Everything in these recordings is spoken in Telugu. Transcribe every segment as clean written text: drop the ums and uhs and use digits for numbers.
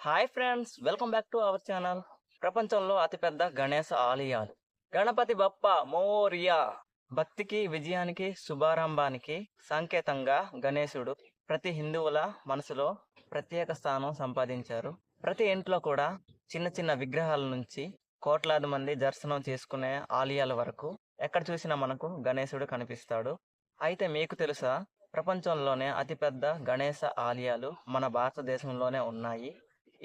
Hi friends, welcome back to our channel. ప్రపంచంలో అతిపెద్ద గణేశ ఆలయాలు. గణపతి బప్ప మోరియా. భక్తికి, విజయానికి, శుభారంభానికి సంకేతంగా గణేశుడు ప్రతి హిందువుల మనసులో ప్రత్యేక స్థానం సంపాదించారు. ప్రతి ఇంట్లో కూడా చిన్న చిన్న విగ్రహాల నుంచి కోట్లాది మంది దర్శనం చేసుకునే ఆలయాల వరకు ఎక్కడ చూసినా మనకు గణేశుడు కనిపిస్తాడు. అయితే మీకు తెలుసా, ప్రపంచంలోనే అతిపెద్ద గణేశ ఆలయాలు మన భారతదేశంలోనే ఉన్నాయి.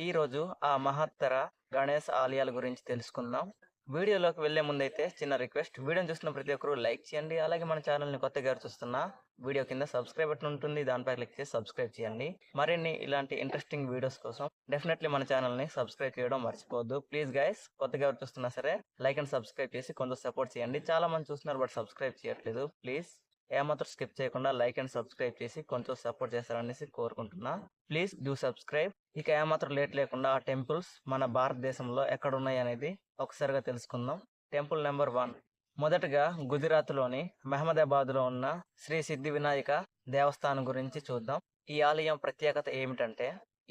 ఈరోజు ఆ మహత్తర గణేశ ఆలయాల గురించి తెలుసుకుందాం. వీడియోలోకి వెళ్లే ముందైతే చిన్న రిక్వెస్ట్, వీడియోని చూస్తున్న ప్రతి ఒక్కరు లైక్ చేయండి. అలాగే మన ఛానల్ని కొత్తగా చూస్తున్నా వీడియో కింద సబ్స్క్రైబ్ బటన్ ఉంటుంది, దానిపై క్లిక్ చేసి సబ్స్క్రైబ్ చేయండి. మరిన్ని ఇలాంటి ఇంట్రెస్టింగ్ వీడియోస్ కోసం డెఫినెట్లీ మన ఛానల్ని సబ్స్క్రైబ్ చేయడం మర్చిపోవద్దు. ప్లీజ్ గైస్, కొత్తగా చూస్తున్నా సరే లైక్ అండ్ సబ్స్క్రైబ్ చేసి కొంచెం సపోర్ట్ చేయండి. చాలా మంది చూస్తున్నారు బట్ సబ్స్క్రైబ్ చేయట్లేదు. ప్లీజ్ ఏమాత్రం స్కిప్ చేయకుండా లైక్ అండ్ సబ్స్క్రైబ్ చేసి కొంచెం సపోర్ట్ చేస్తారనేసి కోరుకుంటున్నా. Please do subscribe. ఇక ఏమాత్రం లేట్ లేకుండా ఆ టెంపుల్స్ మన భారతదేశంలో ఎక్కడ ఉన్నాయి అనేది ఒకసారిగా తెలుసుకుందాం. టెంపుల్ నెంబర్ 1, మొదటగా గుజరాత్లోని మహమ్మదాబాద్లో ఉన్న శ్రీ సిద్ధి వినాయక దేవస్థానం గురించి చూద్దాం. ఈ ఆలయం ప్రత్యేకత ఏమిటంటే,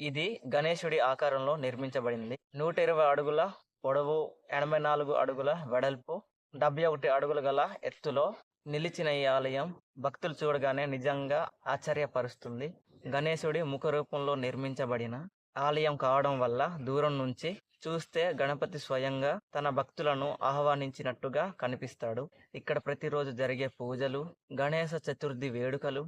ఇది గణేశుడి ఆకారంలో నిర్మించబడింది. 120 అడుగుల పొడవు, 84 అడుగుల వెడల్పు, 71 అడుగులు గల ఎత్తులో నిలిచిన ఈ ఆలయం భక్తులు చూడగానే నిజంగా ఆశ్చర్యపరుస్తుంది. గణేశుడి ముఖ రూపంలో నిర్మించబడిన ఆలయం కావడం వల్ల దూరం నుంచి చూస్తే గణపతి స్వయంగా తన భక్తులను ఆహ్వానించినట్టుగా కనిపిస్తాడు. ఇక్కడ ప్రతిరోజు జరిగే పూజలు, గణేశ చతుర్థి వేడుకలు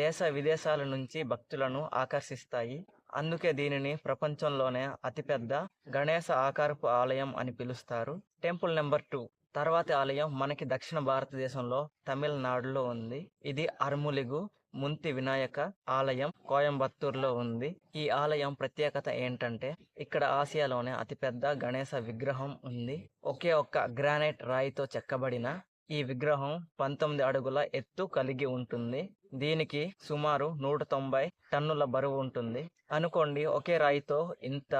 దేశ విదేశాల నుంచి భక్తులను ఆకర్షిస్తాయి. అందుకే దీనిని ప్రపంచంలోనే అతిపెద్ద గణేశ ఆకారపు ఆలయం అని పిలుస్తారు. టెంపుల్ నెంబర్ 2, తర్వాతి ఆలయం మనకి దక్షిణ భారతదేశంలో తమిళనాడులో ఉంది. ఇది అర్ములిగు ముంతి వినాయక ఆలయం కోయంబత్తూరులో ఉంది. ఈ ఆలయం ప్రత్యేకత ఏంటంటే, ఇక్కడ ఆసియాలోనే అతిపెద్ద గణేశ విగ్రహం ఉంది. ఒకే ఒక్క గ్రానైట్ రాయితో చెక్కబడిన ఈ విగ్రహం 19 అడుగుల ఎత్తు కలిగి ఉంటుంది. దీనికి సుమారు 190 టన్నుల బరువు ఉంటుంది. అనుకోండి, ఒకే రాయితో ఇంత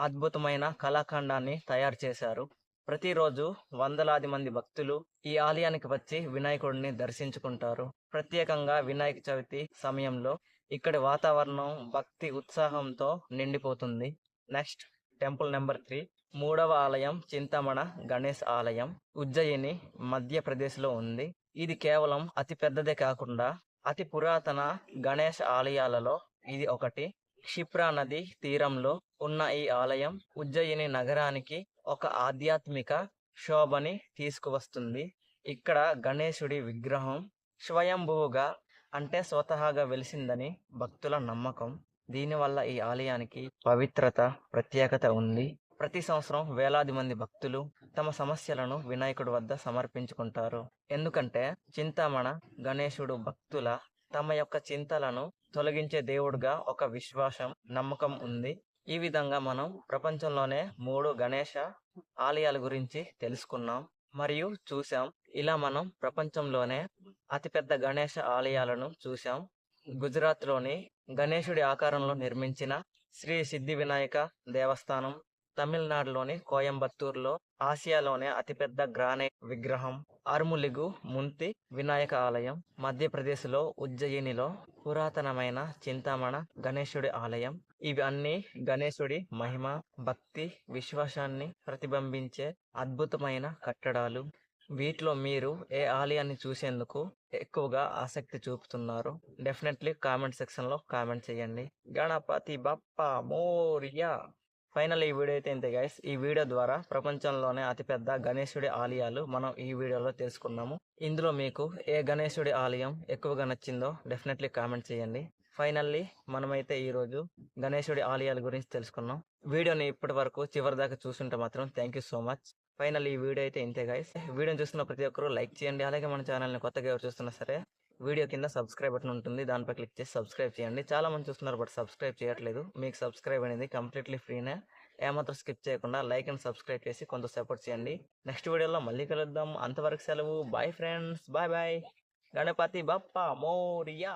అద్భుతమైన కళాఖండాన్ని తయారు చేశారు. ప్రతిరోజు వందలాది మంది భక్తులు ఈ ఆలయానికి వచ్చి వినాయకుడిని దర్శించుకుంటారు. ప్రత్యేకంగా వినాయక చవితి సమయంలో ఇక్కడి వాతావరణం భక్తి ఉత్సాహంతో నిండిపోతుంది. నెక్స్ట్ టెంపుల్ నెంబర్ 3, మూడవ ఆలయం చింతామణ గణేష్ ఆలయం ఉజ్జయిని మధ్యప్రదేశ్లో ఉంది. ఇది కేవలం అతి పెద్దదే కాకుండా అతి పురాతన గణేష్ ఆలయాలలో ఇది ఒకటి. క్షిప్రా నది తీరంలో ఉన్న ఈ ఆలయం ఉజ్జయిని నగరానికి ఒక ఆధ్యాత్మిక శోభని తీసుకువస్తుంది. ఇక్కడ గణేశుడి విగ్రహం స్వయంభువుగా, అంటే స్వతహాగా వెలిసిందని భక్తుల నమ్మకం. దీనివల్ల ఈ ఆలయానికి పవిత్రత, ప్రత్యేకత ఉంది. ప్రతి సంవత్సరం వేలాది మంది భక్తులు తమ సమస్యలను వినాయకుడి వద్ద సమర్పించుకుంటారు. ఎందుకంటే చింతామణ గణేశుడు భక్తుల తమ యొక్క చింతలను తొలగించే దేవుడుగా ఒక విశ్వాసం, నమ్మకం ఉంది. ఈ విధంగా మనం ప్రపంచంలోనే 3 గణేశ ఆలయాల గురించి తెలుసుకున్నాం మరియు చూసాం. ఇలా మనం ప్రపంచంలోనే అతిపెద్ద గణేశ ఆలయాలను చూసాం. గుజరాత్లోని గణేశుడి ఆకారంలో నిర్మించిన శ్రీ సిద్ధి వినాయక దేవస్థానం, తమిళనాడులోని కోయంబత్తూరులో ఆసియాలోనే అతిపెద్ద గ్రానైట్ విగ్రహం అర్ములిగు ముంతి వినాయక ఆలయం, మధ్యప్రదేశ్లో ఉజ్జయినిలో పురాతనమైన చింతామణ గణేశుడి ఆలయం. ఇవి అన్ని గణేశుడి మహిమ, భక్తి, విశ్వాసాన్ని ప్రతిబింబించే అద్భుతమైన కట్టడాలు. వీటిలో మీరు ఏ ఆలయాన్ని చూసేందుకు ఎక్కువగా ఆసక్తి చూపుతున్నారు? డెఫినెట్లీ కామెంట్ సెక్షన్లో కామెంట్ చేయండి. గణపతి బప్ప మోరియా. ఫైనల్ ఈ వీడియో అయితే ఇంతే గైస్. ఈ వీడియో ద్వారా ప్రపంచంలోనే అతిపెద్ద గణేశుడి ఆలయాలు మనం ఈ వీడియోలో తెలుసుకున్నాము. ఇందులో మీకు ఏ గణేశుడి ఆలయం ఎక్కువగా నచ్చిందో డెఫినెట్లీ కామెంట్ చేయండి. ఫైనల్లీ మనమైతే ఈరోజు గణేశుడి ఆలయాల గురించి తెలుసుకున్నాం. వీడియోని ఇప్పటి వరకు చివరి దాకా చూస్తుంటే మాత్రం thank you so much. Final ఈ వీడియో అయితే ఇంతే గైస్. వీడియోని చూస్తున్న ప్రతి ఒక్కరు లైక్ చేయండి. అలాగే మన ఛానల్ని కొత్తగా ఎవరు చూస్తున్నా సరే వీడియో కింద సబ్స్క్రైబ్ బటన్ ఉంటుంది, దానిపై క్లిక్ చేసి సబ్స్క్రైబ్ చేయండి. చాలా మంది చూస్తున్నారు బట్ సబ్స్క్రైబ్ చేయట్లేదు. మీకు సబ్స్క్రైబ్ అనేది కంప్లీట్లీ ఫ్రీనే. ఏమాత్రం స్కిప్ చేయకుండా లైక్ అండ్ సబ్స్క్రైబ్ చేసి కొంచెం సపోర్ట్ చేయండి. నెక్స్ట్ వీడియోలో మళ్ళీ కలుద్దాం. అంతవరకు సెలవు. Bye friends, bye bye. Ganapati Bappa Morya.